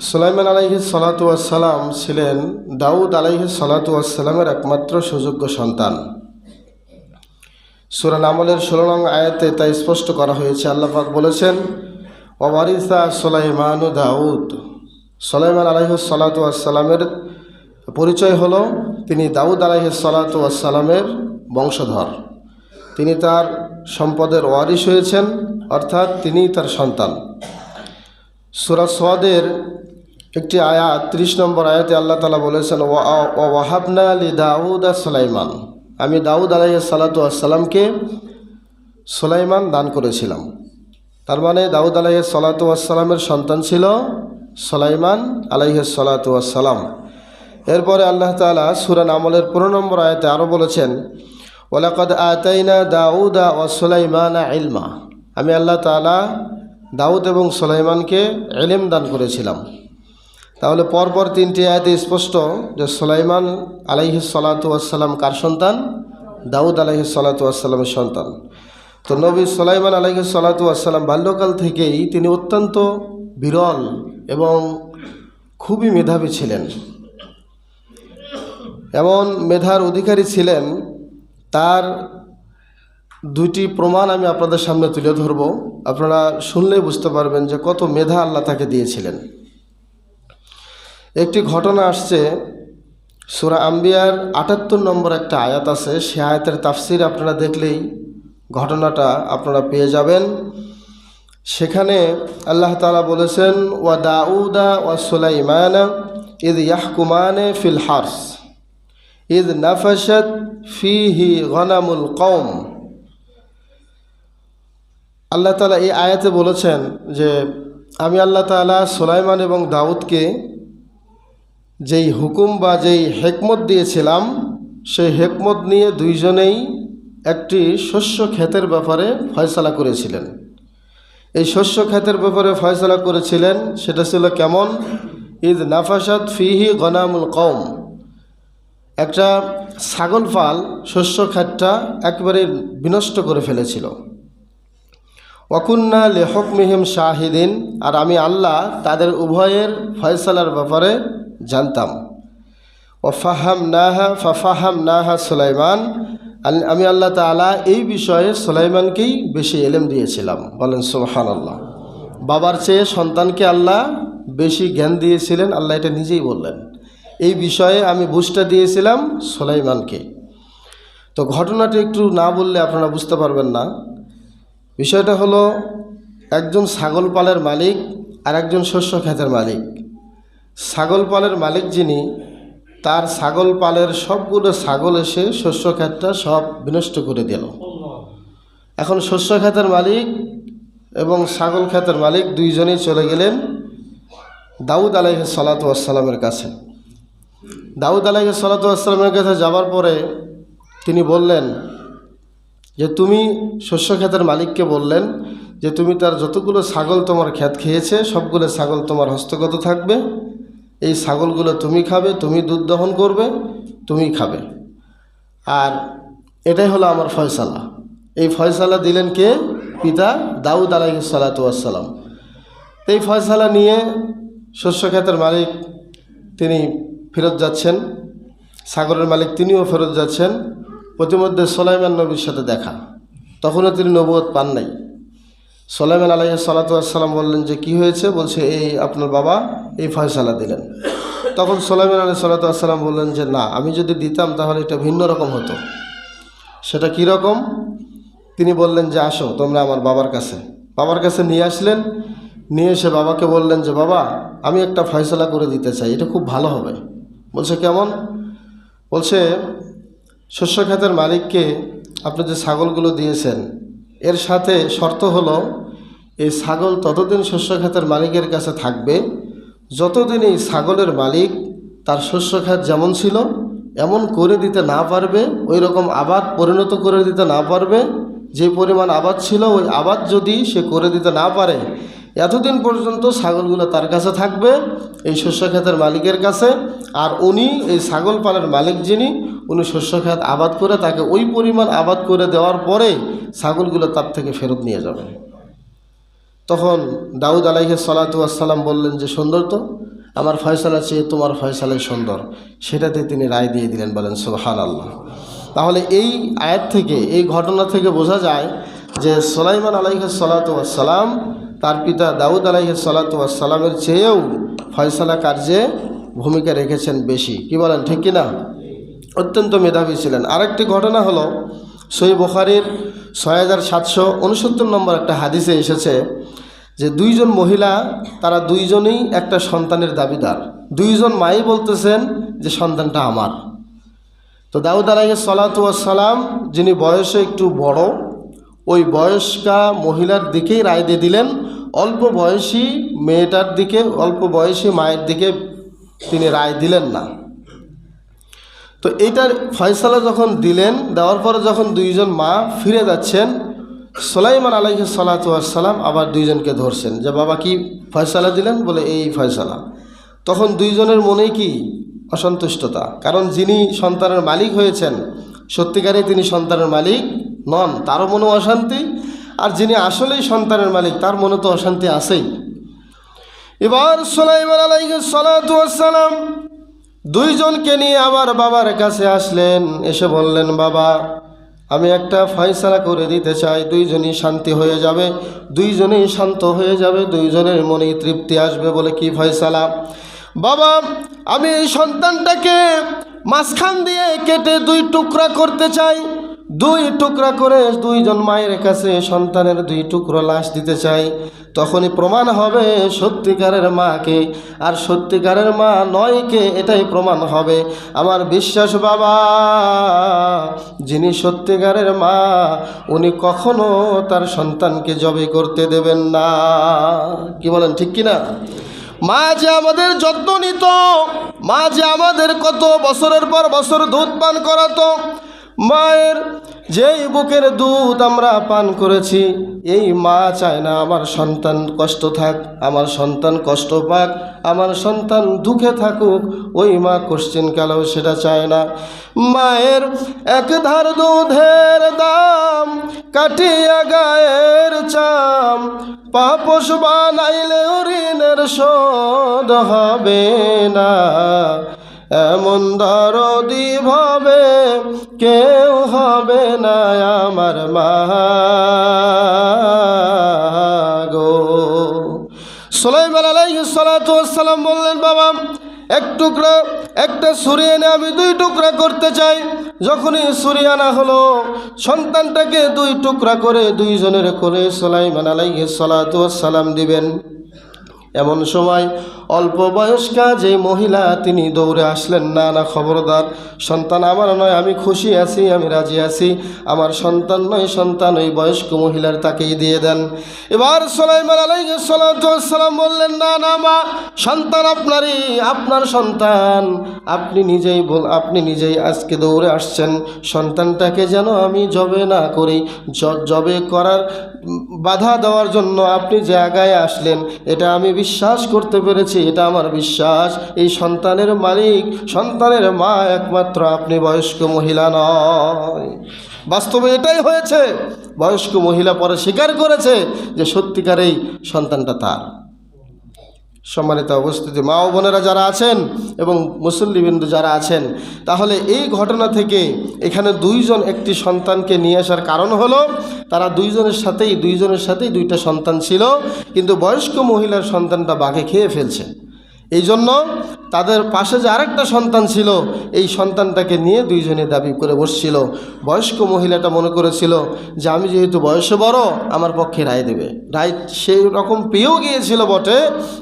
সুলাইমান আলাইহিস সালাতু ওয়াস সালাম ছিলেন দাউদ আলাইহিস সালাতু ওয়াস সালামের একমাত্র সুযোগ্য সন্তান। সূরা নামলের 16 নং আয়াতে তা স্পষ্ট করা হয়েছে। আল্লাহ পাক বলেছেন, ওয়ারিসা সুলাইমানু দাউদ। সুলাইমান আলাইহিস সালাতু ওয়াস সালামের পরিচয় হলো তিনি দাউদ আলাইহিস সালাতু ওয়াস সালামের বংশধর। তিনি তার সম্পদের ওয়ারিশ হয়েছেন, অর্থাৎ তিনিই তার সন্তান। সূরা সাদের একটি আয়াত 30 নম্বর আয়াতে আল্লাহ তাআলা বলেছেন, ওয়াহাবনা লি দাউদ সুলাইমান। আমি দাউদ আলাইহিস সালাতু ওয়াস সালামকে সুলাইমান দান করেছিলাম। তার মানে দাউদ আলাইহিস সালাতু ওয়াস সালামের সন্তান ছিল সুলাইমান আলাইহিস সালাতু ওয়াস সালাম। এরপরে আল্লাহ তাআলা সূরা নামলের 15 নম্বর আয়াতে আরও বলেছেন, ওয়ালাকাদ আতাইনা দাউদা ওয়া সুলাইমানা ইলমা। আমি আল্লাহ তাআলা দাউদ এবং সুলাইমানকে ইলম দান করেছিলাম। তাহলে পরপর 3টি আয়াতে স্পষ্ট যে সুলাইমান আলাইহিস সালাতু ওয়াস সালাম কার সন্তান? দাউদ আলাইহিস সালাতু ওয়াস সালামের সন্তান। তো নবী সুলাইমান আলাইহিস সালাতু ওয়াস সালাম বাল্যকাল থেকেই তিনি অত্যন্ত বিরল এবং খুবই মেধাবী ছিলেন। এমন মেধার অধিকারী ছিলেন, তার 2টি প্রমাণ আমি আপনাদের সামনে তুলে ধরব। আপনারা শুনলেই বুঝতে পারবেন যে কত মেধা আল্লাহ তাকে দিয়েছিলেন। একটি ঘটনা আসছে সূরা আম্বিয়ার 78 নম্বর একটা আয়াত আছে, সে আয়াতের তাফসির আপনারা দেখলেই ঘটনাটা আপনারা পেয়ে যাবেন। সেখানে আল্লাহ তাআলা বলেছেন, ওয়া দাউদা ওয়া সুলাইমানা ইয ইয়াহকুমানে ফিল হারস ইয নাফাশাত ফিহি গনামুল কওম। আল্লাহ তাআলা এই আয়াতে বলেছেন যে আমি আল্লাহ তাআলা সুলাইমান এবং দাউদকে যেই হুকুম বা যেই হিকমত দিয়েছিলাম, সেই হিকমত নিয়ে দুইজনেই একটি শস্য ক্ষেতের ব্যাপারে ফয়সালা করেছিলেন। এই শস্য ক্ষেতের ব্যাপারে ফয়সালা করেছিলেন, সেটা ছিল কেমন? ইদ নাফাসাত ফিহি গনামুল কওম। একটা ছাগল পাল শস্য ক্ষেতটা একেবারে বিনষ্ট করে ফেলেছিল। ওয়াকুন্না লিহুকমিহিম শাহিদিন। আর আমি আল্লাহ তাদের উভয়ের ফয়সালার ব্যাপারে জানতাম। ফাফাহামনাহা সুলাইমান। আমি আল্লাহ তাআলা এই বিষয়ে সুলাইমানকেই বেশি ইলম দিয়েছিলাম। বলেন সুবহানাল্লাহ। বাবার চেয়ে সন্তানকে আল্লাহ বেশি জ্ঞান দিয়েছিলেন, আল্লাহ এটা নিজেই বললেন। এই বিষয়ে আমি বুঝটা দিয়েছিলাম সুলাইমানকে। তো ঘটনাটি একটু না বললে আপনারা বুঝতে পারবেন না। বিষয়টা হলো, একজন ছাগল পালের মালিক আর একজন শস্য ক্ষেতের মালিক। ছাগল পালের মালিক যিনি, তার ছাগল পালের সবগুলো ছাগল এসে শস্য ক্ষেতটা সব বিনষ্ট করে দিল। এখন শস্য ক্ষেতের মালিক এবং ছাগল ক্ষেতের মালিক দুইজনেই চলে গেলেন দাউদ আলাইহিস সালাতু ওয়াস সালামের কাছে। দাউদ আলাইহিস সালাতু ওয়াস সালামের কাছে যাওয়ার পরে তিনি বললেন যে, তুমি শস্য ক্ষেতের মালিককে বললেন যে তুমি তার যতগুলো ছাগল তোমার ক্ষেত খেয়েছে সবগুলো ছাগল তোমার হস্তগত থাকবে, এই ছাগলগুলো তুমি খাবে, তুমি দুধ দহন করবে, তুমি খাবে। আর এটাই হলো আমার ফয়সালা। এই ফয়সালা দিলেন কে? পিতা দাউদ আলাইহিস সালাতু ওয়াস সালাম। এই ফয়সালা নিয়ে শস্য ক্ষেতের মালিক তিনি ফেরত যাচ্ছেন, ছাগলের মালিক তিনিও ফেরত যাচ্ছেন। প্রতিমধ্যে সুলাইমান নবীর সাথে দেখা। তখনও তিনি নবুয়ত পান নাই। সুলাইমান আলাইহিস সালাতু ওয়াস সালাম বললেন যে কি হয়েছে? বলছে এই আপনার বাবা এই ফয়সালা দিলেন। তখন সুলাইমান আলাইহিস সালাতু ওয়াস সালাম বললেন যে না, আমি যদি দিতাম তাহলে এটা ভিন্ন রকম হতো। সেটা কি রকম? তিনি বললেন যে আসো তোমরা আমার বাবার কাছে। বাবার কাছে নিয়ে আসলেন। নিয়ে এসে বাবাকে বললেন যে বাবা, আমি একটা ফয়সালা করে দিতে চাই, এটা খুব ভালো হবে। বলছে কেমন? বলছে শস্য ক্ষেতের মালিককে আপনি যে ছাগলগুলো দিয়েছেন, এর সাথে শর্ত হলো এই ছাগল ততদিন শস্য ক্ষেতের মালিকের কাছে থাকবে যতদিন এই ছাগলের মালিক তার শস্য ক্ষেত যেমন ছিল এমন করে দিতে না পারবে, ওই রকম আবাদ পরিণত করে দিতে না পারবে। যে পরিমাণ আবাদ ছিল ওই আবাদ যদি সে করে দিতে না পারে, এতদিন পর্যন্ত ছাগলগুলো তার কাছে থাকবে, এই শস্য ক্ষেতের মালিকের কাছে। আর উনি এই ছাগল পালের মালিক যিনি, উনি শস্য ক্ষেত আবাদ করে তাকে ওই পরিমাণ আবাদ করে দেওয়ার পরে ছাগলগুলো তার থেকে ফেরত নিয়ে যাবে। তখন দাউদ আলাইহিস সালাতু ওয়াস সালাম বললেন যে সুন্দর তো, আমার ফয়সালা চেয়ে তোমার ফয়সালাই সুন্দর, সেটাতে তিনি রায় দিয়ে দিলেন। বলেন সুবহানাল্লাহ। তাহলে এই আয়াত থেকে, এই ঘটনা থেকে বোঝা যায় যে সুলাইমান আলাইহিস সালাতু ওয়াস সালাম তার পিতা দাউদ আলাইহিস সালাতু ওয়াস সালামের চেয়েও ফয়সালা কার্যে ভূমিকা রেখেছেন বেশি। কি বলেন, ঠিক কি না? অত্যন্ত মেধাবী ছিলেন। আরেকটি ঘটনা হলো সহিহ বুখারীর 6769 নম্বর একটা হাদিসে এসেছে যে দুইজন মহিলা, তারা দুইজনেই একটা সন্তানের দাবিদার। দুইজন মাই বলতেছেন যে সন্তানটা আমার। তো দাউদ আলাইহিস সালাতু ওয়াস সালাম, যিনি বয়সে একটু বড়, ওই বয়স্কা মহিলার দিকেই রায় দিয়ে দিলেন, অল্প বয়সী মেয়েটার দিকে, অল্প বয়সী মায়ের দিকে তিনি রায় দিলেন না। তো এইটার ফয়সালা যখন দিলেন, দেওয়ার পরে যখন দুইজন মা ফিরে যাচ্ছেন, সুলাইমান আলাইহিস সালাতু ওয়াস সালাম আবার দুইজনকে ধরছেন যে বাবা কি ফয়সালা দিলেন? বলে এই ফয়সালা। তখন দুইজনের মনেই কি অসন্তুষ্টতা, কারণ যিনি সন্তানের মালিক হয়েছেন সত্যিকারে তিনি সন্তানের মালিক নন, তারও মনে অশান্তি। আর যিনি আসলেই সন্তানের মালিক তার মনে তো অশান্তি আছেই। এবার সুলাইমান আলাইহিস সালাতু ওয়াস সালাম দুইজনকে নিয়ে আবার বাবার কাছে আসলেন, এসে বললেন বাবা আমি একটা ফয়সালা করে দিতে চাই, দুইজনই শান্তি হয়ে যাবে, দুইজনেই শান্ত হয়ে যাবে, দুইজনের মনেই তৃপ্তি আসবে। বলে কি ফয়সালা? বাবা আমি এই সন্তানটাকে মাঝখান দিয়ে কেটে দুই টুকরা করতে চাই, দুই টুকরা করে দুইজন মায়ের কাছে সন্তানের দুই টুকরো লাশ দিতে চাই। তখনই প্রমাণ হবে সত্যিকারের মাকে আর সত্যিকারের মা নয় কে, এটাই প্রমাণ হবে। আমার বিশ্বাস বাবা, যিনি সত্যিকারের মা উনি কখনো তার সন্তানকে জবে করতে দেবেন না। কি বলেন, ঠিক কিনা? মা যে আমাদের যত্ন নিত, মা যে আমাদের কত বছরের পর বছর দুধ পান করাতো, মায়ের যেই বুকের দুধ আমরা পান করেছি, এই মা চায় না আমার সন্তান কষ্ট থাক, আমার সন্তান কষ্ট পাক, আমার সন্তান দুঃখে থাকুক। ওই মা কোশ্চিন কালেও সেটা চায় না। মায়ের এক ধার দুধের দাম কাটিয়া গায়ের চাম, পাপস বানাইলে ঋণের শোধ হবে না। এমন দরদি ভাবে কেউ হবে না আমার মা গো। সুলাইমান আলাইহিস সালাতু ওয়াস সালাম বললেন বাবা এক টুকরা, একটা ছুরি এনে আমি দুই টুকরা করতে চাই। যখনই ছুরি আনা হলো, সন্তানটাকে দুই টুকরা করে দুইজনের কোলে সুলাইমান আলাইহিস সালাতু ওয়াস সালাম দিবেন। এমন সময় অল্প বয়স্কা যে মহিলা তিনি দৌড়ে আসলেন, না না খবরদার, সন্তান আমার নয়, আমি খুশি আছি, আমি রাজি আছি, আমার সন্তান নয়, সন্তান ওই বয়স্ক মহিলার তাকেই দিয়ে দেন। এবার সুলাইমান আলাইহিস সালাতু ওয়াস সালাম বললেন না না মা, সন্তান আপনারই, আপনার সন্তান, আপনি নিজেই আজকে দৌড়ে আসছেন, সন্তানটাকে যেন আমি জবে না করি, জবে করার বাধা দেওয়ার জন্য আপনি জায়গায় আসলেন, এটা আমি বিশ্বাস করতে পেরেছি, এটা আমার বিশ্বাস। এই সন্তানের মালিক, সন্তানের মা একমাত্র আপনি, বয়স্ক মহিলা নয়। বাস্তবে এটাই হয়েছে। বয়স্ক মহিলা পরে স্বীকার করেছে যে সত্যিকারেই সন্তানটা তার। সম্মানিত উপস্থিতি মা ও বোনেরা যারা আছেন এবং মুসল্লিবৃন্দ যারা আছেন, তাহলে এই ঘটনা থেকে এখানে দুইজন একটি সন্তানকে নিয়ে আসার কারণ হলো তারা দুইজনের সাথেই দুইটা সন্তান ছিল, কিন্তু বয়স্ক মহিলার সন্তানটা বাঘে খেয়ে ফেলছে। এই জন্য তাদের পাশে যে আরেকটা সন্তান ছিল, এই সন্তানটাকে নিয়ে দুইজনে দাবি করে বসছিল। বয়স্ক মহিলাটা মনে করেছিল যে আমি যেহেতু বয়সে বড়, আমার পক্ষে রায় দেবে। রায় সেই রকম পেয়েও গিয়েছিল বটে,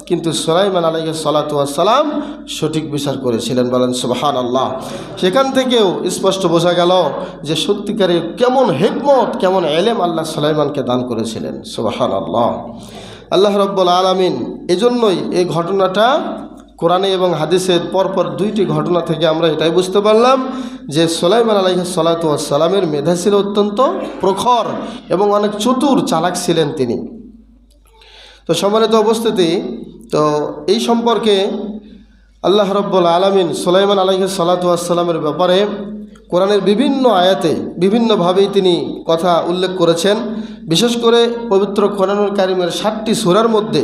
কিন্তু সুলাইমান আলাইহিস সালাতু ওয়াস সালাম সঠিক বিচার করেছিলেন। বলেন সুবহানাল্লাহ। সেখান থেকেও স্পষ্ট বোঝা গেল যে সত্যিকারে কেমন হিকমত, কেমন ইলম আল্লাহ সুলাইমানকে দান করেছিলেন। সুবহানাল্লাহ। আল্লাহ রাব্বুল আলামিন এজন্যই এই ঘটনাটা কোরআনে এবং হাদিসের পরপর দুইটি ঘটনা থেকে আমরা এটাই বুঝতে পারলাম যে সুলাইমান আলাইহিস সালাতু ওয়াস সালামের মেধা ছিল অত্যন্ত প্রখর এবং অনেক চতুর, চালাক ছিলেন তিনি। তো সম্মানিত উপস্থিতি, তো এই সম্পর্কে আল্লাহ রাব্বুল আলামিন সুলাইমান আলাইহিস সালাতু ওয়াস সালামের ব্যাপারে কোরআনের বিভিন্ন আয়াতে বিভিন্নভাবেই তিনি কথা উল্লেখ করেছেন। বিশেষ করে পবিত্র কোরআনুল কারীমের 7টি সূরার মধ্যে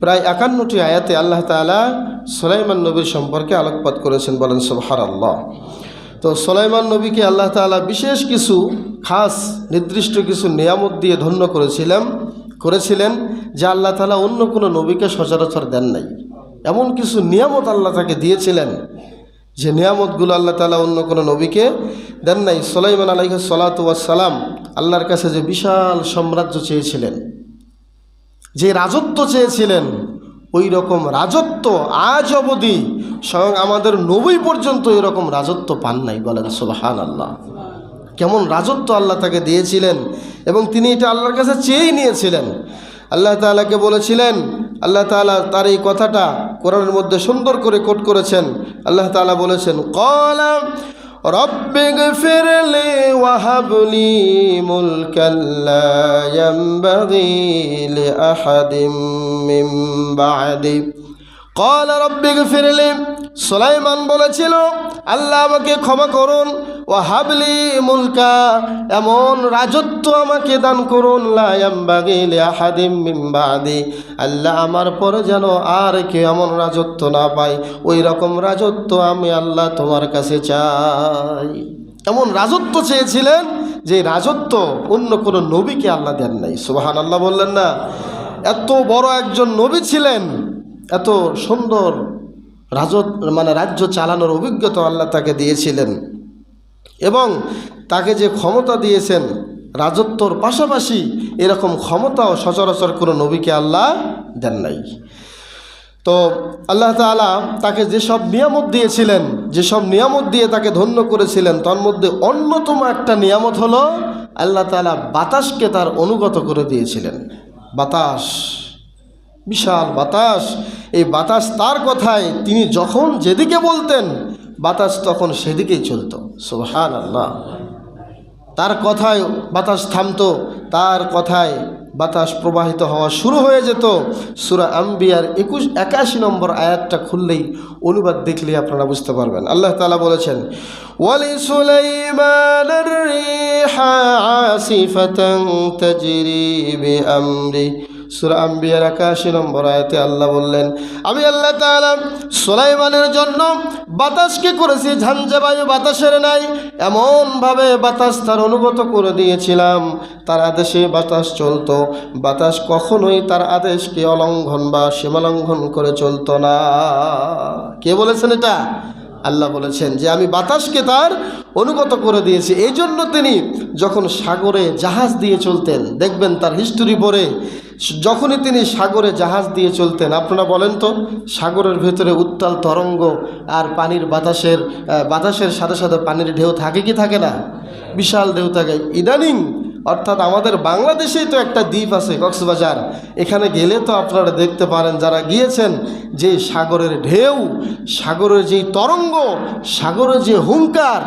প্রায় 51টি আয়াতে আল্লাহ তাআলা সুলাইমান নবীর সম্পর্কে আলোকপাত করেছেন, বলেন সুবহানাল্লাহ। তো সুলাইমান নবীকে আল্লাহ তাআলা বিশেষ কিছু খাস নির্দিষ্ট কিছু নিয়ামত দিয়ে ধন্য করেছিলেন যা আল্লাহ তাআলা অন্য কোনো নবীকে সচরাচর দেন নাই। এমন কিছু নিয়ামত আল্লাহ তাকে দিয়েছিলেন যে নিয়ামতগুলো আল্লাহ তাআলা অন্য কোনো নবীকে দেন নাই। সুলাইমান আলাইহিস সালাতু ওয়াস সালাম আল্লাহর কাছে যে বিশাল সাম্রাজ্য চেয়েছিলেন, যে রাজত্ব চেয়েছিলেন, ওই রকম রাজত্ব আজ অবধি স্বয়ং আমাদের নবী পর্যন্ত এরকম রাজত্ব পান নাই, বলেন সুবহানাল্লাহ। কেমন রাজত্ব আল্লাহ তাকে দিয়েছিলেন এবং তিনি এটা আল্লাহর কাছে চেয়েই নিয়েছিলেন। আল্লাহ তাআলাকে বলেছিলেন, আল্লাহ তাআলা তার এই কথাটা কোরআনের মধ্যে সুন্দর করে কোট করেছেন। আল্লাহ তাআলা বলেছেন, ক্বালা রব্বিগফিরলি ওয়াহাবলি মুলকান লা ইয়ানবাগি লিআহাদিম মিন বা'দি। ক্বালা রব্বিগফিরলি, সুলাইমান বলেছিল, আল্লাহ আমাকে ক্ষমা করুন, ওয়াহাবলি মুলকা, এমন রাজত্ব আমাকে দান করুন, লা ইয়ানবাগি লিআহাদিম মিন বা'দি, আল্লাহ আমার পরে যেন আর কেউ এমন রাজত্ব না পায়, ওই রকম রাজত্ব আমি আল্লাহ তোমার কাছে চাই। এমন রাজত্ব চেয়েছিলেন যে রাজত্ব অন্য কোনো নবীকে আল্লাহ দেন নাই। সুবহানাল্লাহ বললেন না? এত বড় একজন নবী ছিলেন, এত সুন্দর রাজ্য চালানোর অভিজ্ঞতা আল্লাহ তাকে দিয়েছিলেন এবং তাকে যে ক্ষমতা দিয়েছেন রাজত্বর পাশাপাশি এরকম ক্ষমতাও সচরাচর কোনো নবীকে আল্লাহ দেন নাই। তো আল্লাহ তাআলা তাকে যেসব নিয়ামত দিয়েছিলেন, যেসব নিয়ামত দিয়ে তাকে ধন্য করেছিলেন, তার মধ্যে অন্যতম একটা নিয়ামত হলো আল্লাহ তাআলা বাতাসকে তার অনুগত করে দিয়েছিলেন। বাতাস, বিশাল বাতাস, এই বাতাস তার কথায় তিনি যখন যেদিকে বলতেন বাতাস তখন সেদিকেই চলতো। সুবহানাল্লাহ। তার কথায় বাতাস থামতো, তার কথায় বাতাস প্রবাহিত হওয়া শুরু হয়ে যেত। সূরা আম্বিয়ার 81 নম্বর আয়াতটা খুললেই অনুবাদ দেখলে আপনারা বুঝতে পারবেন। আল্লাহ তাআলা বলেছেন, ওয়ালি সুলাইমানার রিহা আসিফাতান তাজরি বিআমরি। সূরা আম্বিয়ার 81 নম্বর আয়াতে আল্লাহ বললেন, আমি আল্লাহ তাআলা সুলাইমানের জন্য বাতাসকে করেছি ঝঞ্ঝাবায়ু বাতাসের নাই, এমনভাবে বাতাস তার অনুগত করে দিয়েছিলাম, তার আদেশে বাতাস চলতো। বাতাস কখনোই তার আদেশকে অলঙ্ঘন বা সীমালঙ্ঘন করে চলতো না। কে বলেছেন এটা? আল্লাহ বলেছেন যে আমি বাতাসকে তার অনুগত করে দিয়েছি। এই জন্য তিনি যখন সাগরে জাহাজ দিয়ে চলতেন, দেখবেন তার হিস্টোরি পড়ে, যখনই তিনি সাগরে জাহাজ দিয়ে চলতেন, আপনারা বলেন তো সাগরের ভেতরে উত্তাল তরঙ্গ আর বাতাসের সাথে সাথে পানির ঢেউ থাকে কি থাকে না? বিশাল ঢেউ থাকে। ইদানিং অর্থাৎ আমাদের বাংলাদেশেই তো একটা দ্বীপ আছে কক্সবাজার, এখানে গেলে তো আপনারা দেখতে পারেন যারা গিয়েছেন যে সাগরের ঢেউ, সাগরের যেই তরঙ্গ, সাগরের যে হুঙ্কার,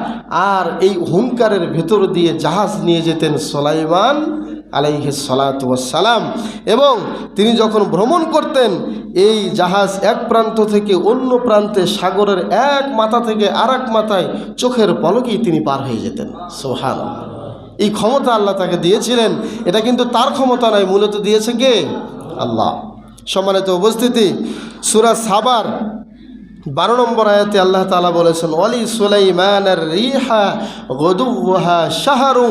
আর এই হুঙ্কারের ভেতর দিয়ে জাহাজ নিয়ে যেতেন সুলাইমান আলাইহিস সালাতু ওয়াস সালাম। এবং তিনি যখন ভ্রমণ করতেন এই জাহাজ এক প্রান্ত থেকে অন্য প্রান্তে সাগরের এক মাথা থেকে আর এক মাথায় চোখের পলকেই তিনি পার হয়ে যেতেন। সুবহানাল্লাহ। এই ক্ষমতা আল্লাহ তাকে দিয়েছিলেন, এটা কিন্তু তার ক্ষমতা নয়, মূলত দিয়েছে কে? আল্লাহ। সম্মানিত উপস্থিতি, সূরা সাবার 12 নম্বর আয়াতে আল্লাহ তাআলা বলেছেন, ওয়ালি সুলাইমানার রিহা গুদুহা শাহরু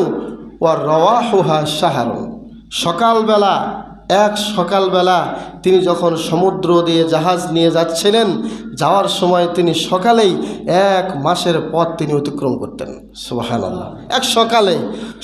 ওয়া রাওয়াহুহা শাহরু। সকালবেলা তিনি যখন সমুদ্র দিয়ে জাহাজ নিয়ে যাচ্ছিলেন, যাওয়ার সময় তিনি এক মাসের পথ তিনি অতিক্রম করতেন। সুবহানাল্লাহ।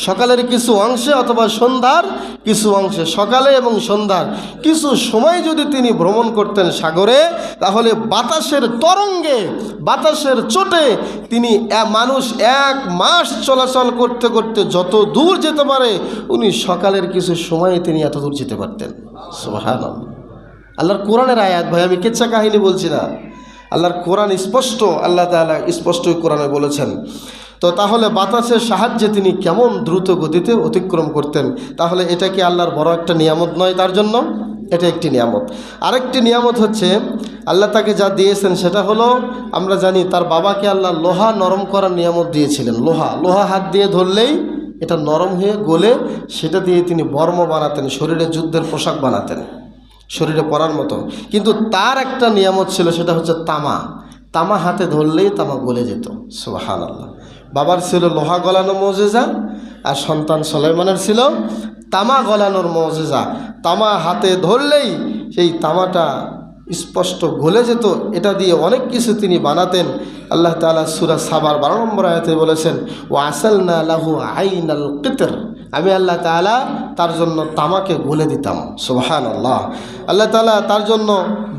সকালের কিছু অংশে অথবা সন্ধ্যার কিছু অংশে, সকালে এবং সন্ধ্যার কিছু সময় যদি তিনি ভ্রমণ করতেন সাগরে, তাহলে বাতাসের তরঙ্গে, বাতাসের চোটে তিনি মানুষ এক মাস চলাচল করতে করতে যত দূর যেতে পারে, উনি সকালের কিছু সময়ে তিনি এত দূর যেতে পারতেন। সুবহানাল্লাহ। আল্লাহর কোরআনের আয়াত, ভাই আমি কেচ্ছা কাহিনী বলছি না, আল্লাহর কোরআন স্পষ্ট, আল্লাহ তাআলা স্পষ্টই কোরআনে বলেছেন। তো তাহলে বাতাসের সাহায্যে তিনি কেমন দ্রুত গতিতে অতিক্রম করতেন, তাহলে এটা কি আল্লাহর বড় একটা নিয়ামত নয় তার জন্য? এটা একটি নিয়ামত। আরেকটি নিয়ামত হচ্ছে আল্লাহ তাকে যা দিয়েছেন সেটা হলো, আমরা জানি তার বাবাকে আল্লাহ লোহা নরম করার নিয়ামত দিয়েছিলেন। লোহা হাত দিয়ে ধরলেই এটা নরম হয়ে গলে সেটা দিয়ে তিনি বর্ম বানাতেন, শরীরে যুদ্ধের পোশাক বানাতেন। শরীরে পরার মতো। কিন্তু তার একটা নিয়ামত ছিল, সেটা হচ্ছে তামা। তামা হাতে ধরলেই তামা গলে যেত। সুবহানাল্লাহ। বাবার ছিল লোহা গলানো মুজিজা, আর সন্তান সুলাইমানের ছিল তামা গলানোর মুজিজা। তামা হাতে ধরলেই সেই তামাটা স্পষ্ট গলে যেত। এটা দিয়ে অনেক কিছু তিনি বানাতেন। আল্লাহ তাআলা সূরা সাবার 12 নম্বর আয়াতে বলেছেন, ওয়া আসালনা লাহু আইনাল কিতর, আমি আল্লাহ তাআলা তার জন্য তামাকে গলে দিতাম। সুবহানাল্লাহ। আল্লাহ তাআলা তার জন্য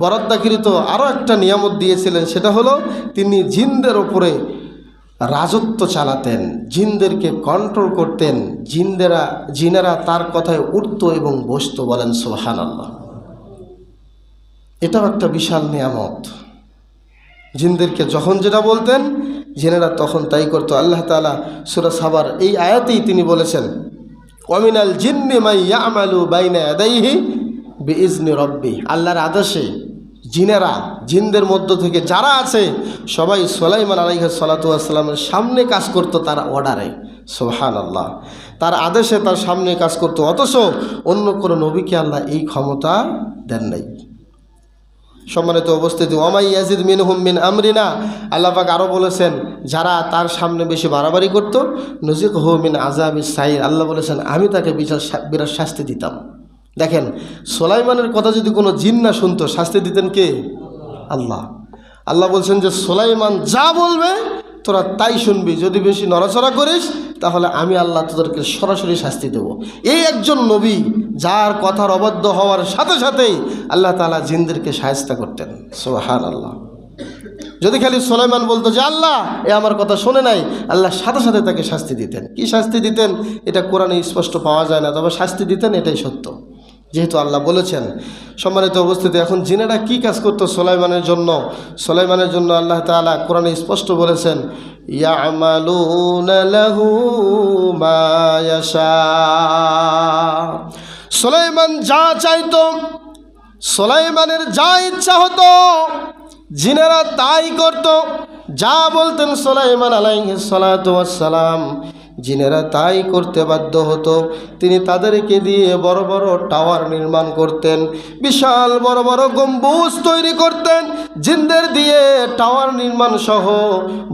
বরাদ্দকৃত আরও একটা নিয়ামত দিয়েছিলেন, সেটা হলো তিনি জিনদের ওপরে রাজত্ব চালাতেন, জিনদেরকে কন্ট্রোল করতেন। জিনেরা তার কথায় উঠত এবং বসত। বলেন সুবহানাল্লাহ। এটাও একটা বিশাল নিয়ামত। জিনদেরকে যখন যেটা বলতেন, জিনেরা তখন তাই করতো। আল্লাহ তাআলা সূরা সাবার এই আয়াতেই তিনি বলেছেন, ওয়ামিনাল জিন্নি মান ইয়ামালু বাইনা ইয়াদাইহি বিইজনি রাব্বি, আল্লাহর আদেশে জিনদের মধ্য থেকে যারা আছে সবাই সুলাইমান আলাইহিস সালাতু ওয়াস সালামের সামনে কাজ করতো, তার অর্ডারে। সুবহানাল্লাহ। তার আদেশে তার সামনে কাজ করতো। অথচ অন্য কোনো নবীকে আল্লাহ এই ক্ষমতা দেন নাই। সম্মানিত উপস্থিতি, ওয়ামাই ইয়াজিদ মিনহুম মিন আমরিনা, আল্লাহ পাক আরও বলেছেন, যারা তার সামনে বেশি বাড়াবাড়ি করতো, নুজিকহু মিন আযাবিস সাইর, আল্লাহ বলেছেন আমি তাকে বিরাট শাস্তি দিতাম। দেখেন, সুলাইমানের কথা যদি কোনো জিন না শুনতো, শাস্তি দিতেন কে? আল্লাহ। আল্লাহ বলছেন যে সুলাইমান যা বলবে তোরা তাই শুনবি, যদি বেশি নড়াচড়া করিস তাহলে আমি আল্লাহ তোদেরকে সরাসরি শাস্তি দেব। এই একজন নবী যার কথার অবাধ্য হওয়ার সাথে সাথেই আল্লাহ তাআলা জিনদেরকে শায়েস্তা করতেন। সুবহানাল্লাহ। যদি খালি সুলাইমান বলতো যে আল্লাহ এ আমার কথা শোনে নাই, আল্লাহ সাথে সাথে তাকে শাস্তি দিতেন। কি শাস্তি দিতেন এটা কোরআনে স্পষ্ট পাওয়া যায় না, তবে শাস্তি দিতেন, এটাই সত্য, যেহেতু আল্লাহ বলেছেন। সম্মানিত উপস্থিতি, এখন জিনেরা কি কাজ করতো সুলাইমানের জন্য আল্লাহ তাআলা কোরআনে স্পষ্ট বলেছেন, ইয়ামালুনা লাহু মা ইয়াশা, সুলাইমান যা চাইতো, সুলাইমানের যা ইচ্ছা হতো জিনেরা তাই করত। যা বলতেন সুলাইমান আলাইহিস সালাতু ওয়াস সালাম, জিনেরা তাই করতে বাধ্য হতো। তিনি তাদেরকে দিয়ে বড় বড় টাওয়ার নির্মাণ করতেন, বিশাল বড় বড় গম্বুজ তৈরি করতেন। জিনদের দিয়ে টাওয়ার নির্মাণ সহ,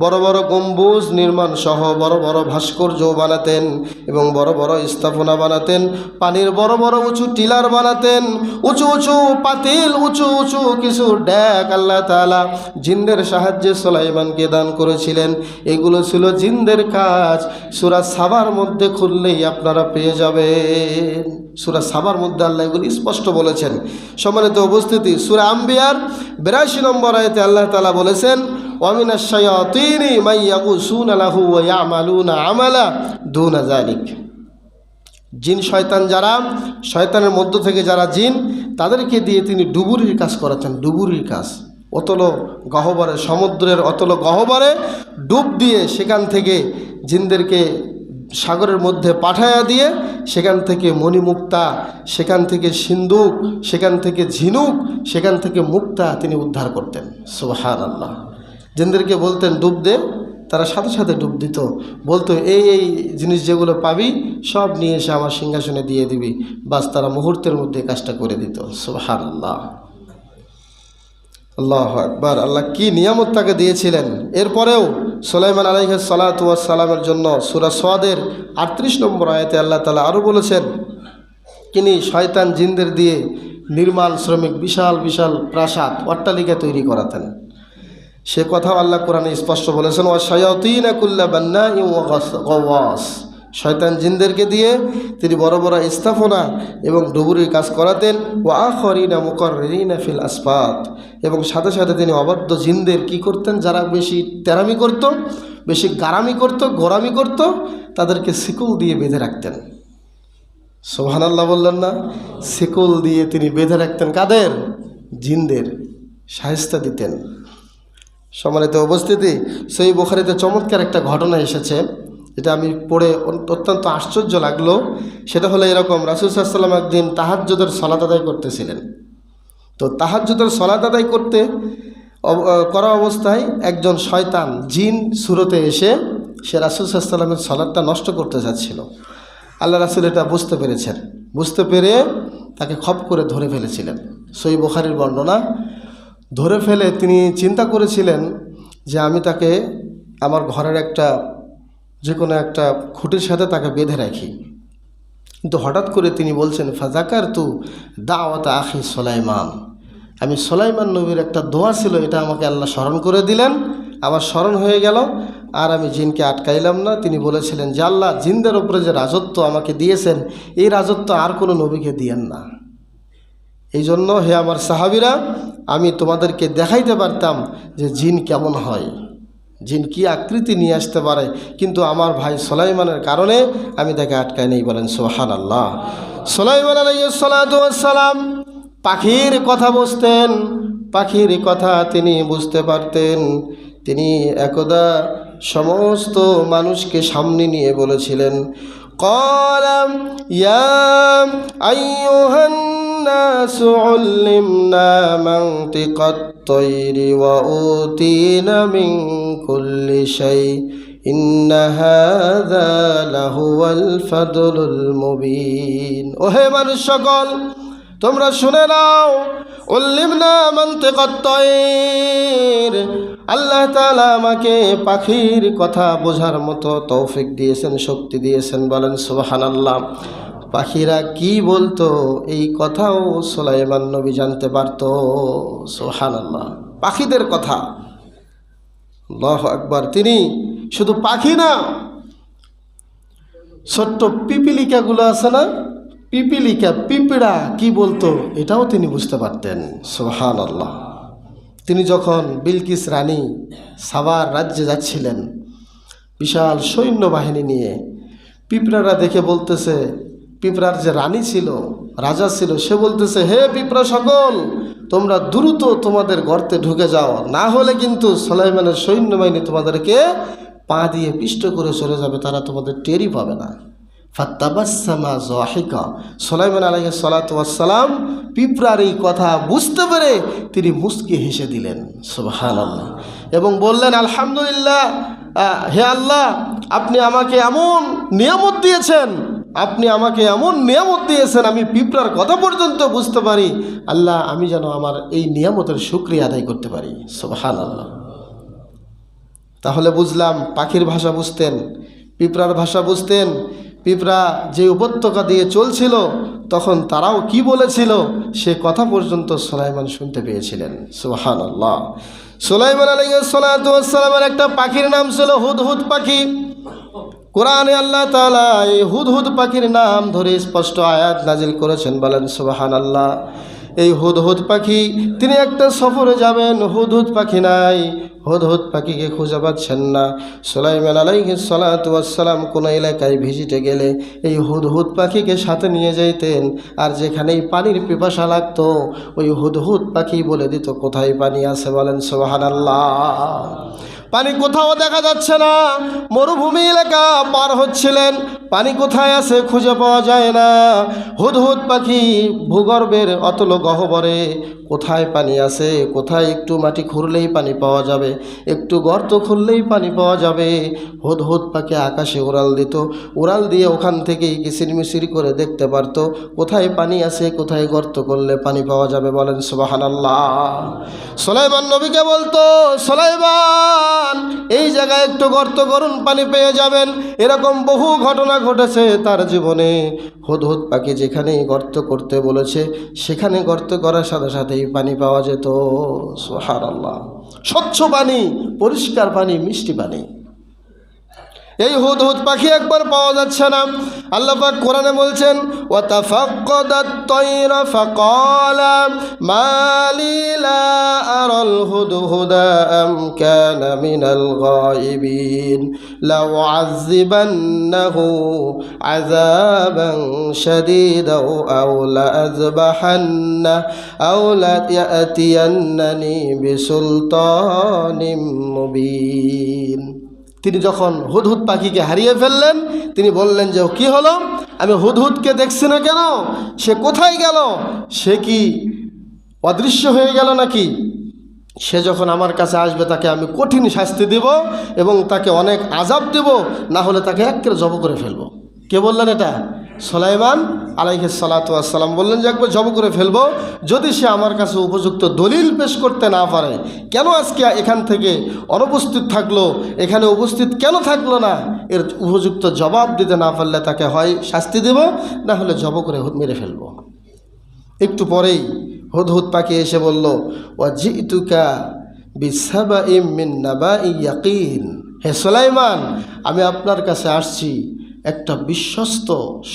বড় বড় গম্বুজ নির্মাণ সহ বড় বড় ভাস্কর্য বানাতেন এবং বড় বড় স্থাপনা বানাতেন। পানির বড় বড় উঁচু টিলার বানাতেন, উঁচু উঁচু পাতিল, উঁচু উঁচু কিছু ড্যাক আল্লাহ তাআলা জিনদের সাহায্যে সুলাইমানকে দান করেছিলেন। এগুলো ছিল জিনদের কাজ। সূরা সাবার মধ্যে খুললেই আপনারা পেয়ে যাবেন। সূরা সাবার মধ্যে আল্লাহ এগুলো স্পষ্ট বলেছেন। সম্মানিত উপস্থিতি, সূরা আম্বিয়ার 82 নম্বর আয়াতে আল্লাহ তাআলা বলেছেন, ওয়া মিনাশ শায়াতিনি মান ইয়াগুসুনা লাহু ওয়া ইয়ামালুনা আমালা দুনা যালিক, জিন শয়তান যারা, শয়তানের মধ্য থেকে যারা জিন, তাদেরকে দিয়ে তিনি ডুবুরির কাজ করাতেন। ডুবুরির কাজ, অতল গহ্বরে, সমুদ্রের অতল গহ্বরে ডুব দিয়ে সেখান থেকে জিনদেরকে সাগরের মধ্যে পাঠায়া দিয়ে সেখান থেকে মণিমুক্তা, সেখান থেকে সিন্দুক, সেখান থেকে ঝিনুক, সেখান থেকে মুক্তা তিনি উদ্ধার করতেন। সুবহানাল্লাহ। জিনদেরকে বলতেন ডুব দে, তারা সাথে সাথে ডুব দিত। বলতো এই এই জিনিস যেগুলো পাবি সব নিয়ে এসে আমার সিংহাসনে দিয়ে দিবি, বাস তারা মুহূর্তের মধ্যে কাজটা করে দিত। সুবহানাল্লাহ। আল্লাহু আকবার। আল্লাহ কি নিয়ামত তাকে দিয়েছিলেন। এরপরেও সুলাইমান আলাইহিস সালাতু ওয়াস সালামের জন্য সূরা সাদের 38 নম্বর আয়াতে আল্লাহ তাআলা আরও বলেছেন, তিনি শয়তান জিনদের দিয়ে নির্মাণ শ্রমিক বিশাল বিশাল প্রাসাদ, অট্টালিকা তৈরি করাতেন। সে কথাও আল্লাহ কোরআনে স্পষ্ট বলেছেন, ওয়া শায়াতিনা কুল্লা বান্নাইন ওয়া গাওয়াস, শয়তান জিনদেরকে দিয়ে তিনি বড় বড় স্থাপনা এবং ডুবুরির কাজ করাতেন। ওয়া আখরিনা মুকাররিনা ফিল আসফাত, এবং সাথে সাথে তিনি অবাধ্য জিনদের কি করতেন, যারা বেশি তেরামি করত, বেশি গারামি করত, গোরামি করত, তাদেরকে শিকল দিয়ে বেঁধে রাখতেন। সুবহানাল্লাহ বললেন না? শিকল দিয়ে তিনি বেঁধে রাখতেন। কাদের? জিনদের। শায়েস্তা দিতেন। সম্মানিত উপস্থিতি, সহিহ বুখারীতে চমৎকার একটা ঘটনা এসেছে, এটা আমি পড়ে অত্যন্ত আশ্চর্য লাগলো। সেটা হলো এরকম, রাসূল সাল্লাল্লাহু আলাইহি ওয়াসাল্লাম একদিন তাহাজ্জুদের সালাত আদায় করতেছিলেন। তো তাহাজ্জুদের সালাত আদায় করা অবস্থায় একজন শয়তান জিন সুরতে এসে সে রাসূল সাল্লাল্লাহু আলাইহি ওয়াসাল্লামের সালাতটা নষ্ট করতে যাচ্ছিল। আল্লাহ রাসূল এটা বুঝতে পেরেছেন। বুঝতে পেরে তাকে খপ করে ধরে ফেলেছিলেন। সহিহ বুখারীর বর্ণনা। ধরে ফেলে তিনি চিন্তা করেছিলেন যে আমি তাকে আমার ঘরের যে কোনো একটা খুঁটির সাথে তাকে বেঁধে রাখি। কিন্তু হঠাৎ করে তিনি বলছেন, ফাযাকারতু দাওয়াত আখি সুলাইমান, আমি সুলাইমান নবীর একটা দোয়া ছিল, এটা আমাকে আল্লাহ স্মরণ করে দিলেন, আমার স্মরণ হয়ে গেল, আর আমি জিনকে আটকাইলাম না। তিনি বলেছিলেন যে আল্লাহ জিনদের উপরে যে রাজত্ব আমাকে দিয়েছেন, এই রাজত্ব আর কোনো নবীকে দিয়েন না। এই জন্য হে আমার সাহাবীরা, আমি তোমাদেরকে দেখাইতে পারতাম যে জিন কেমন হয়, জিন কি আকৃতি নিয়ে আসতে পারে, কিন্তু আমার ভাই সুলাইমানের কারণে আমি তাকে আটকাই নেই। বলেন সুবহানাল্লাহ। সুলাইমান আলাইহিস সালাতু ওয়াস সালাম পাখির কথা বুঝতেন, পাখির কথা তিনি বুঝতে পারতেন। তিনি একদা সমস্ত মানুষকে সামনে নিয়ে বলেছিলেন, ক্বালা ইয়া আইয়ুহান নাসু উল্লিমনা মানতিকাত তায়রি ওয়া উতিনা মিন কুল্লি শাই ইন্না হাযা লাহুয়াল ফাদলুল মুবিন। ওহে মানুষ সকল, তোমরা শুনে নাও, উল্লিমনা মানতিকাত তায়র, আল্লাহ তাআলা আমাকে পাখির কথা বোঝার মতো তৌফিক দিয়েছেন, শক্তি দিয়েছেন। বলেন সুবহানাল্লাহ। পাখিরা কি বলতো এই কথাও সুলাইমান নবী জানতে পারত। সুবহানাল্লাহ, পাখিদের কথা। আল্লাহু আকবার। তিনি শুধু পাখি না, ছোট্ট পিপিলিকাগুলো আছে না, পিপিলিকা, পিঁপড়া কি বলতো এটাও তিনি বুঝতে পারতেন। সুবহানাল্লাহ। তিনি যখন বিলকিস রানী সাবার রাজ্যে যাচ্ছিলেন বিশাল সৈন্যবাহিনী নিয়ে, পিঁপড়ারা দেখে বলতেছে, পিঁপড়ার যে রানী ছিল, রাজা ছিল, সে বলতেছে, হে পিঁপড়া সকল, তোমরা দ্রুত তোমাদের গর্তে ঢুকে যাও, না হলে কিন্তু সুলাইমানের সৈন্যবাহিনী তোমাদেরকে পা দিয়ে পিষ্ট করে চলে যাবে, তারা তোমাদের টেরই পাবে না। ফাত্তাবাসসামা যাহিকা, সুলাইমান আলাইহিস সালাতু ওয়াস সালাম পিঁপড়ার এই কথা বুঝতে পেরে তিনি মুচকি হেসে দিলেন। সুবহানাল্লাহ। এবং বললেন, আলহামদুলিল্লাহ, হে আল্লাহ, আপনি আমাকে এমন নিয়ামত দিয়েছেন, আপনি আমাকে এমন নিয়ামত দিয়েছেন, আমি পিঁপড়ার কথা পর্যন্ত বুঝতে পারি। আল্লাহ, আমি যেন আমার এই নিয়ামতের শুকরিয়া আদায় করতে পারি। সুবহানাল্লাহ। তাহলে বুঝলাম পাখির ভাষা বুঝতেন, পিঁপড়ার ভাষা বুঝতেন। পিঁপড়া যে উপত্যকা দিয়ে চলছিল তখন তারাও কি বলেছিল সে কথা পর্যন্ত সুলাইমান শুনতে পেয়েছিলেন। সুবহানাল্লাহ। সুলাইমান আলাইহিস সালাতু ওয়াস সালামের একটা পাখির নাম ছিল হুদহুদ পাখি। কোরআনে আল্লাহ তাআলা এই হুদহুদ পাখির নাম ধরে স্পষ্ট আয়াত নাজিল করেছেন। বলেন সুবহানাল্লাহ। এই হুদহুদ পাখি, তিনি একটা সফরে যাবেন, হুদহুদ পাখি নাই, হুদহুদ পাখিকে খুঁজে পাচ্ছেন না। সুলাইমান আলাইহিস সালাতু ওয়াস সালাম কোনো এলাকায় ভিজিটে গেলে এই হুদহুদ পাখিকে সাথে নিয়ে যাইতেন, আর যেখানেই পানির পিপাসা লাগতো ওই হুদহুদ পাখি বলে দিত কোথায় পানি আছে। বলেন সুবহানাল্লাহ। পানি কোথাও দেখা যাচ্ছে না, মরুভূমি এলাকা পার হচ্ছিলেন, পানি কোথায় আছে খুঁজে পাওয়া যায় না। হুদহুদ পাখি ভূগর্ভের অতল গহ্বরে কোথায় পানি আছে, কোথায় একটু মাটি খুঁড়লেই পানি পাওয়া যাবে, একটু গর্ত খুললেই পানি পাওয়া যাবে, হুদহুদ পাখি আকাশে উড়াল দিত, উড়াল দিয়ে ওখান থেকেই কিচিরমিচির করে দেখতে পারত কোথায় পানি আছে, কোথায় গর্ত করলে পানি পাওয়া যাবে। বলেন সুবহানাল্লাহ। সুলাইমান নবীকে বলতো, সুলাইমান, এই জায়গায় একটু গর্ত করুন, পানি পেয়ে যাবেন। এরকম বহু ঘটনা ঘটেছে তার জীবনে। হুদহুদ পাখি যেখানেই গর্ত করতে বলেছে সেখানে গর্ত করার সাথে সাথেই পানি পাওয়া যেত। সুবহানাল্লাহ। স্বচ্ছ পানি, পরিষ্কার পানি, মিষ্টি পানি। এই হুদহুদ পাখি একবার পাওয়া যাচ্ছে না। আল্লাহ পাক কোরআনে বলছেন, ওয়া তাফাক্কাদাত তায়রা ফাকালা মা লি লা আরাল হুদহুদা আম কানা মিনাল গায়িবিন লাউ আযযিবান্নাহু আযাবান শাদীদাও আও লা আযবাহান্না আও লা ইয়াতিয়ান্নানি বিসুলতানিম মুবিন। তিনি যখন হুদহুদ পাখিকে হারিয়ে ফেললেন, তিনি বললেন যে কি হলো, আমি হুদহুদকে দেখছি না কেন, সে কোথায় গেল, সে কি অদৃশ্য হয়ে গেল নাকি? সে যখন আমার কাছে আসবে তাকে আমি কঠিন শাস্তি দেব এবং তাকে অনেক আযাব দেব, না হলে তাকে একেবারে জব করে ফেলব। কে বললেন এটা? সুলাইমান আলাইহিস সালাতু ওয়াস সালাম বললেন যে একবার জব করে ফেলবো, যদি সে আমার কাছে উপযুক্ত দলিল পেশ করতে না পারে, কেন আজকে এখান থেকে অনুপস্থিত থাকলো, এখানে উপস্থিত কেন থাকলো না, এর উপযুক্ত জবাব দিতে না পারলে তাকে হয় শাস্তি দেব, না হলে জব করে মেরে ফেলবো। একটু পরেই হুদহুদ পাখি এসে বলল, ওয়াজিতুকা বিসাবাইম মিন নাবাই ইয়াকিন, হে সুলাইমান, আমি আপনার কাছে আসছি একটা বিশ্বস্ত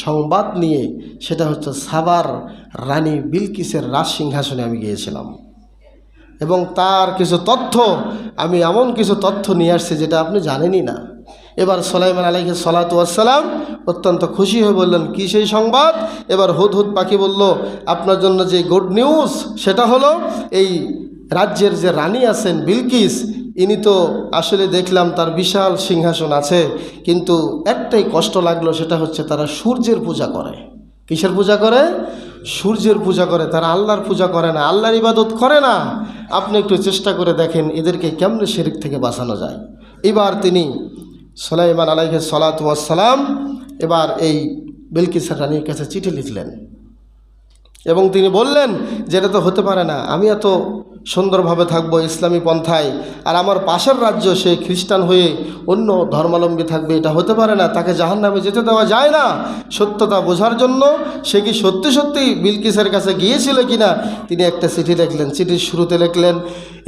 সংবাদ নিয়ে, সেটা হচ্ছে সাবার রানী বিলকিসের রাজ সিংহাসনে আমি গিয়েছিলাম এবং তার কিছু তথ্য, আমি এমন কিছু তথ্য নিয়ে আসছি যেটা আপনি জানেনই না। এবার সুলাইমান আলাইহিস সালাতু ওয়াস সালাম অত্যন্ত খুশি হয়ে বললেন, কি সেই সংবাদ? এবার হুদহুদ পাখি বলল, আপনার জন্য যে গুড নিউজ সেটা হলো, এই রাজ্যের যে রানী আছেন বিলকিস, ইনি তো আসলে দেখলাম তার বিশাল সিংহাসন আছে, কিন্তু একটাই কষ্ট লাগলো, সেটা হচ্ছে তারা সূর্যের পূজা করে। কিসের পূজা করে? সূর্যের পূজা করে, তারা আল্লাহর পূজা করে না, আল্লাহর ইবাদত করে না। আপনি একটু চেষ্টা করে দেখেন এদেরকে কেমনে শিরক থেকে বাঁচানো যায়। এবার তিনি সুলাইমান আলাইহিস সালাতু ওয়াস সালাম এবার এই বিলকিসের রানীর কাছে চিঠি লিখলেন এবং তিনি বললেন যে এটা তো হতে পারে না, আমি এত সুন্দরভাবে থাকবো ইসলামী পন্থায়, আর আমার পাশের রাজ্য সে খ্রিস্টান হয়ে অন্য ধর্মাবলম্বী থাকবে, এটা হতে পারে না, তাকে জাহান্নামে যেতে দেওয়া যায় না। সত্যতা বোঝার জন্য সে কি সত্যি সত্যি বিলকিসের কাছে গিয়েছিল কিনা তিনি একটা চিঠি লিখলেন। চিঠির শুরুতে লিখলেন,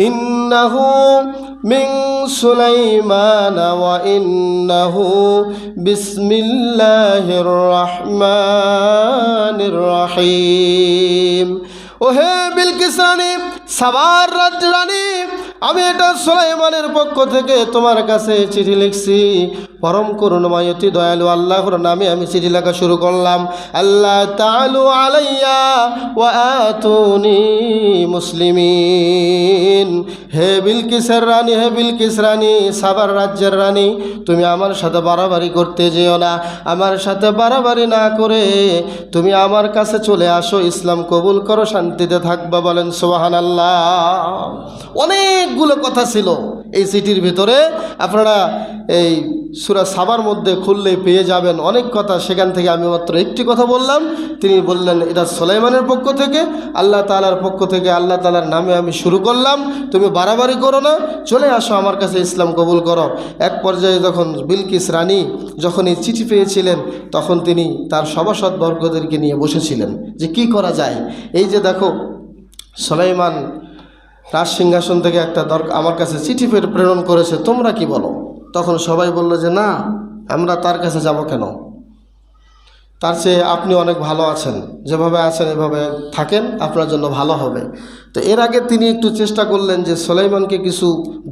ইন্নাহু মিন সুলাইমান ওয়া ইন্নাহু বিসমিল্লাহির রহমানির রহিম। ও হে বিলকিস রানী, সাবার রানী, আমি এটা সুলাইমানের পক্ষ থেকে তোমার কাছে চিঠি লিখছি, পরম করুণাময় অতি দয়ালু আল্লাহর নামে আমি চিঠি লেখা শুরু করলাম। আল্লাহ তাআলু আলাইয়া ওয়া আতুনি মুসলিমিন। হে বিলকিসের রানী, হে বিলকিস রানী, সাবার রাজ্যের রানী, তুমি আমার সাথে বাড়াবাড়ি করতে যেও না, আমার সাথে বাড়াবাড়ি না করে তুমি আমার কাছে চলে আসো, ইসলাম কবুল করো, শান্তিতে থাকবা। বলেন সুবহানাল্লাহ। অনেকগুলো কথা ছিল এই চিঠির ভিতরে, আপনারা এই সূরা সাবার মধ্যে খুললে পেয়ে যাবেন অনেক কথা। সেখান থেকে আমি মাত্র একটি কথা বললাম। তিনি বললেন এটা সুলাইমানের পক্ষ থেকে, আল্লাহ তাআলার পক্ষ থেকে, আল্লাহ তাআলার নামে আমি শুরু করলাম, তুমি বাড়াবাড়ি করো না, চলে আসো আমার কাছে, ইসলাম কবুল করো। এক পর্যায়ে যখন বিলকিস রানী যখন এই চিঠি পেয়েছিলেন, তখন তিনি তার সভাসদ বর্গদেরকে নিয়ে বসেছিলেন যে কি করা যায়। এই যে দেখো সুলাইমান রাজ সিংহাসন থেকে একটা আমার কাছে চিঠি প্রেরণ করেছে, তোমরা কি বলো? তখন সবাই বলল যে না, আমরা তার কাছে যাব কেন, তার চেয়ে আপনি অনেক ভালো আছেন, যেভাবে আছেন এভাবে থাকেন, আপনার জন্য ভালো হবে। তো এর আগে তিনি একটু চেষ্টা করলেন যে সুলাইমানকে কিছু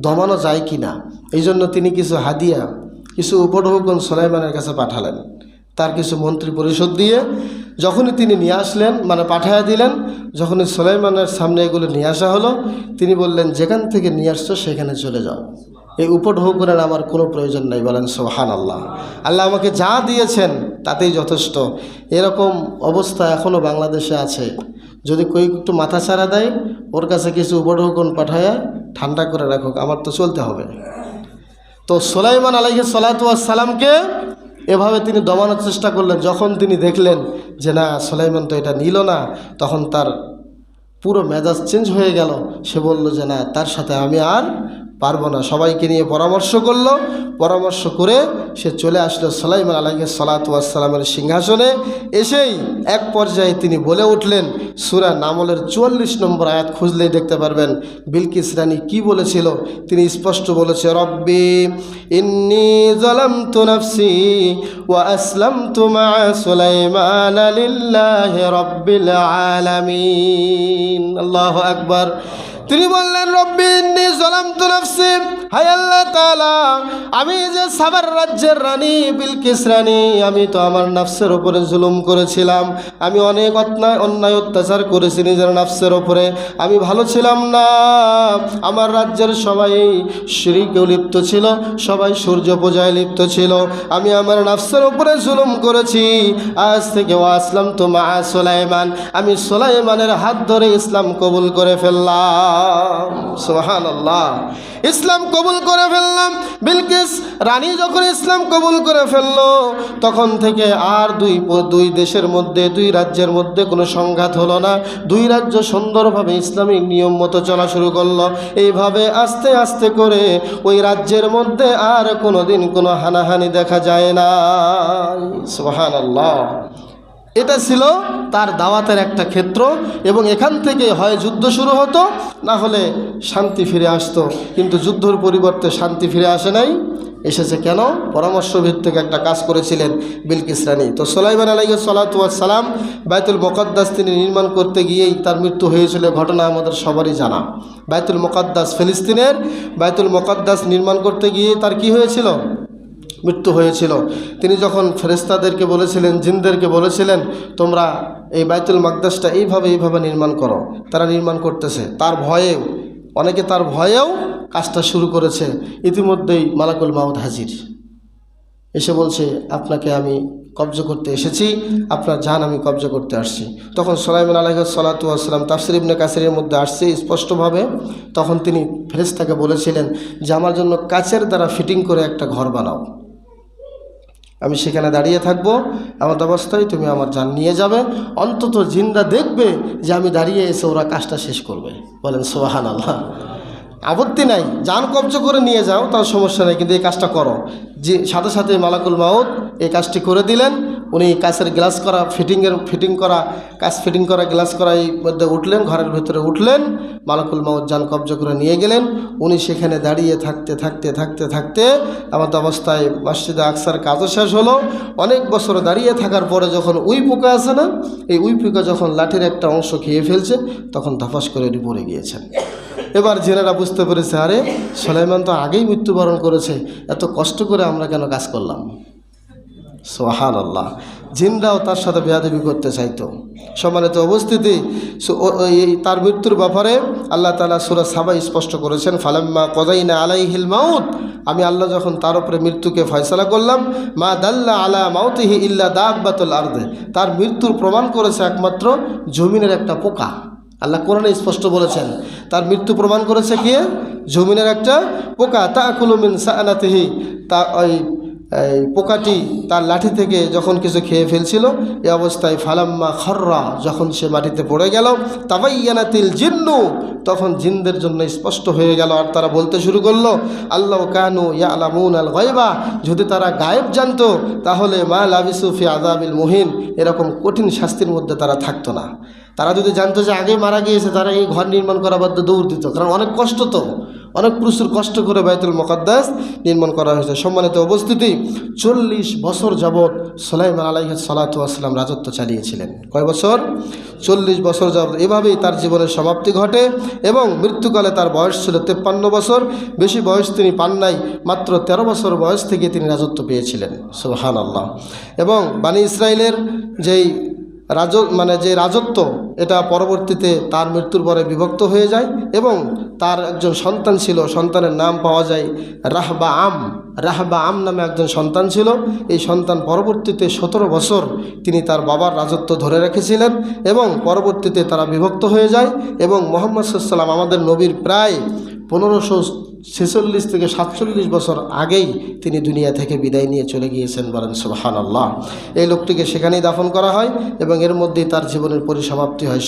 দমানো যায় কি না, এই জন্য তিনি কিছু হাদিয়া, কিছু উপঢৌকন সুলাইমানের কাছে পাঠালেন। তার কিছু মন্ত্রী পরিষদ দিয়ে যখনই তিনি নিয়ে আসলেন, মানে পাঠাইয়া দিলেন, যখনই সুলাইমানের সামনে এগুলো নিয়ে আসা হলো, তিনি বললেন যেখান থেকে নিয়ে আসছো সেখানে চলে যাও, এই উপঢৌকনের আমার কোনো প্রয়োজন নাই। বলেন সুবহানাল্লাহ। আল্লাহ আমাকে যা দিয়েছেন তাতেই যথেষ্ট। এরকম অবস্থা এখনও বাংলাদেশে আছে। যদি কেউ একটু মাথা ছাড়া দেয়, ওর কাছে কিছু উপঢৌকন পাঠায়া ঠান্ডা করে রাখুক, আমার তো চলতে হবে। তো সুলাইমান আলাইহিস সালাতু ওয়াস সালামকে এভাবে তিনি দমানোর চেষ্টা করলেন। যখন তিনি দেখলেন যে না, সুলাইমান তো এটা নিল না, তখন তার পুরো মেজাজ চেঞ্জ হয়ে গেল। সে বলল যে না, তার সাথে আমি আর পারবো না। সবাইকে নিয়ে পরামর্শ করলো, পরামর্শ করে সে চলে আসলো সুলাইমান আলাইহিস সালাতু ওয়াস সালামের সিংহাসনে। এসেই এক পর্যায়ে তিনি বলে উঠলেন, সূরা নামলের 44 নম্বর আয়াত খুঁজলেই দেখতে পারবেন বিলকিস রানী কি বলেছিল। তিনি স্পষ্ট বলেছে, রব্বি ইন্নী যালামতু নাফসি ওয়া আসলামতু মা সুলাইমান লিল্লাহি রাব্বিল আলামিন। আল্লাহু আকবার। তিনি বললেন, রব্বি ইন্নী যালামতু নাফসি, হায় আল্লাহ তাআলা, আমি যে সাবার রাজ্যের রানী বিলকিস রানী, আমি তো আমার নফসের উপরে জুলুম করেছিলাম, আমি অনেক অন্যায় অত্যাচার করেছি নিজের নফসের উপরে, আমি ভালো ছিলাম না। আমার রাজ্যের সবাই শিরকে লিপ্ত ছিল, সবাই সূর্য পূজায় লিপ্ত ছিল, আমি আমার নফসের উপরে জুলুম করেছি। আজ থেকে ওয়া আসলামতু মা সুলাইমান, আমি সুলাইমানের হাত ধরে ইসলাম কবুল করে ফেললাম। সুবহানাল্লাহ। ইসলাম কবুল কবুল করে ফেললাম। বিলকিস রানী যখন ইসলাম কবুল করে ফেললো, তখন থেকে আর দুই দেশের মধ্যে, দুই রাজ্যের মধ্যে কোনো সংঘাত হলো না। দুই রাজ্য সুন্দরভাবে ইসলামিক নিয়ম মতো চলা শুরু করলো। এইভাবে আস্তে আস্তে করে ওই রাজ্যের মধ্যে আর কোনো দিন কোনো হানাহানি দেখা যায় না। সুবহানাল্লাহ। এটা ছিল তার দাওয়াতের একটা ক্ষেত্র, এবং এখান থেকে হয় যুদ্ধ শুরু হতো, না হলে শান্তি ফিরে আসতো। কিন্তু যুদ্ধর পরিবর্তে শান্তি ফিরে আসে নাই, এসেছে কেন? পরামর্শ ভিত্তিক একটা কাজ করেছিলেন বিলকিস রানী। তো সুলাইমান আলাইহিস সালাতু ওয়াস সালাম বাইতুল মুকাদ্দাস তিনি নির্মাণ করতে গিয়েই তার মৃত্যু হয়েছিল, ঘটনা আমাদের সবারই জানা। বাইতুল মুকাদ্দাস, ফিলিস্তিনের বাইতুল মুকাদ্দাস নির্মাণ করতে গিয়ে তার কি হয়েছিল? মৃত্যু হয়েছিল। তিনি যখন ফেরেশতাদেরকে বলেছিলেন, জিনদেরকে বলেছিলেন, তোমরা এই বাইতুল মাকদাসটা এইভাবে নির্মাণ করো, তারা নির্মাণ করতেছে। তার ভয়েও, অনেকে তার ভয়েও কাজটা শুরু করেছে। ইতিমধ্যেই মালাকুল মাউত হাজির, এসে বলছে, আপনাকে আমি কব্জা করতে এসেছি, আপনার জান আমি কব্জা করতে আসছি। তখন সুলাইমান আলাইহিস সালাতু ওয়াস সালাম, তাফসীর ইবনে কাসিরের মধ্যে আসছে স্পষ্টভাবে, তখন তিনি ফেরেশতাকে বলেছিলেন যে আমার জন্য কাচের দ্বারা ফিটিং করে একটা ঘর বানাও, আমি সেখানে দাঁড়িয়ে থাকবো, এমন অবস্থায় তুমি আমার জান নিয়ে যাবে, অন্তত জিন্দা দেখবে যে আমি দাঁড়িয়ে এসে ওরা কাজটা শেষ করবে। বলেন সুবহানাল্লাহ। আপত্তি নাই, জান কব্জা করে নিয়ে যাও, তার সমস্যা নেই, কিন্তু এই কাজটা করো। যে সাথে সাথে মালাকুল মাউত এই কাজটি করে দিলেন। উনি কাচের গ্লাস করা ফিটিং করা গ্লাস করা এই মধ্যে উঠলেন, ঘরের ভেতরে উঠলেন, মালাকুল মাউত জান কব্জা করে নিয়ে গেলেন। উনি সেখানে দাঁড়িয়ে থাকতে এমন অবস্থায় মসজিদে আকসার কাজও শেষ হলো। অনেক বছর দাঁড়িয়ে থাকার পরে যখন উই পোকা আছে না, এই উই পোকা যখন লাঠির একটা অংশ খেয়ে ফেলছে, তখন ধপাস করে উনি পড়ে গিয়েছেন। এবার জেনেরা বুঝতে পেরেছে, আরে সুলাইমান তো আগেই মৃত্যুবরণ করেছে, এত কষ্ট করে আমরা কেন কাজ করলাম? সুবহানাল্লাহ। জিনরাও তার সাথে বেয়াদবি করতে চাইতো। সম্মানিত উপস্থিতি, তার মৃত্যুর ব্যাপারে আল্লাহ তাআলা সূরা সাবা স্পষ্ট করেছেন, ফালাম্মা কযাইনা আলাইহিল মাউত, আমি আল্লাহ যখন তার উপরে মৃত্যুকে ফয়সালা করলাম, মা দাল্লা আলা মাউতিহি ইল্লা দাব্বাতুল আরদে, তার মৃত্যুর প্রমাণ করেছে একমাত্র জমিনের একটা পোকা। আল্লাহ কোরআনে স্পষ্ট বলেছেন, তার মৃত্যু প্রমাণ করেছে কি? জমিনের একটা পোকা। তাকুলু মিন সাআনাতিহি, তা ওই পোকাটি তার লাঠি থেকে যখন কিছু খেয়ে ফেলছিল, এই অবস্থায় ফালাম্মা খররা, যখন সে মাটিতে পড়ে গেল, তাবাইয়ানাতিল জিন্নু, তখন জিনদের জন্য স্পষ্ট হয়ে গেল, আর তারা বলতে শুরু করলো, আল্লাহ কানু ইয়ালামুনাল গায়বা, যদি তারা গায়েব জানতো তাহলে মা লাবিসু ফি আযাবিল মুহিন, এরকম কঠিন শাস্তির মধ্যে তারা থাকতো না। তারা যদি জানতো যে আগে মারা গিয়েছে, তারা এই ঘর নির্মাণ করা বাদ দৌড় দিত, কারণ অনেক কষ্ট, তো অনেক প্রচুর কষ্ট করে বাইতুল মুকাদ্দাস নির্মাণ করা হয়েছে। সম্মানিত উপস্থিতি, 40 বছর যাবৎ সুলাইমান আলাইহিস সালাতু ওয়াস সালাম রাজত্ব চালিয়েছিলেন। কয় বছর? 40 বছর যাবৎ। এভাবেই তার জীবনের সমাপ্তি ঘটে, এবং মৃত্যুকালে তার বয়স ছিল 53 বছর। বেশি বয়স তিনি পান নাই, মাত্র 13 বছর বয়স থেকে তিনি রাজত্ব পেয়েছিলেন। সুবহানাল্লাহ। এবং বানি ইসরাইলের যে রাজত্ব, এটা পরবর্তীতে তার মৃত্যুর পরে বিভক্ত হয়ে যায়, এবং তার একজন সন্তান ছিল, সন্তানের নাম পাওয়া যায় রাহবা আম নামে একজন সন্তান ছিল। এই সন্তান পরবর্তীতে 17 বছর তিনি তার বাবার রাজত্ব ধরে রেখেছিলেন, এবং পরবর্তীতে তারা বিভক্ত হয়ে যায়। এবং মুহাম্মদ সাল্লাল্লাহু আলাইহি ওয়াসাল্লাম, আমাদের নবীর প্রায় 1546 থেকে 47 বছর আগেই তিনি দুনিয়া থেকে বিদায় নিয়ে চলে গিয়েছেন। বলেন সুবহানাল্লাহ। এই লোকটিকে সেখানেই দাফন করা হয়, এবং এর মধ্যেই তার জীবনের পরিসমাপ্তি হয়।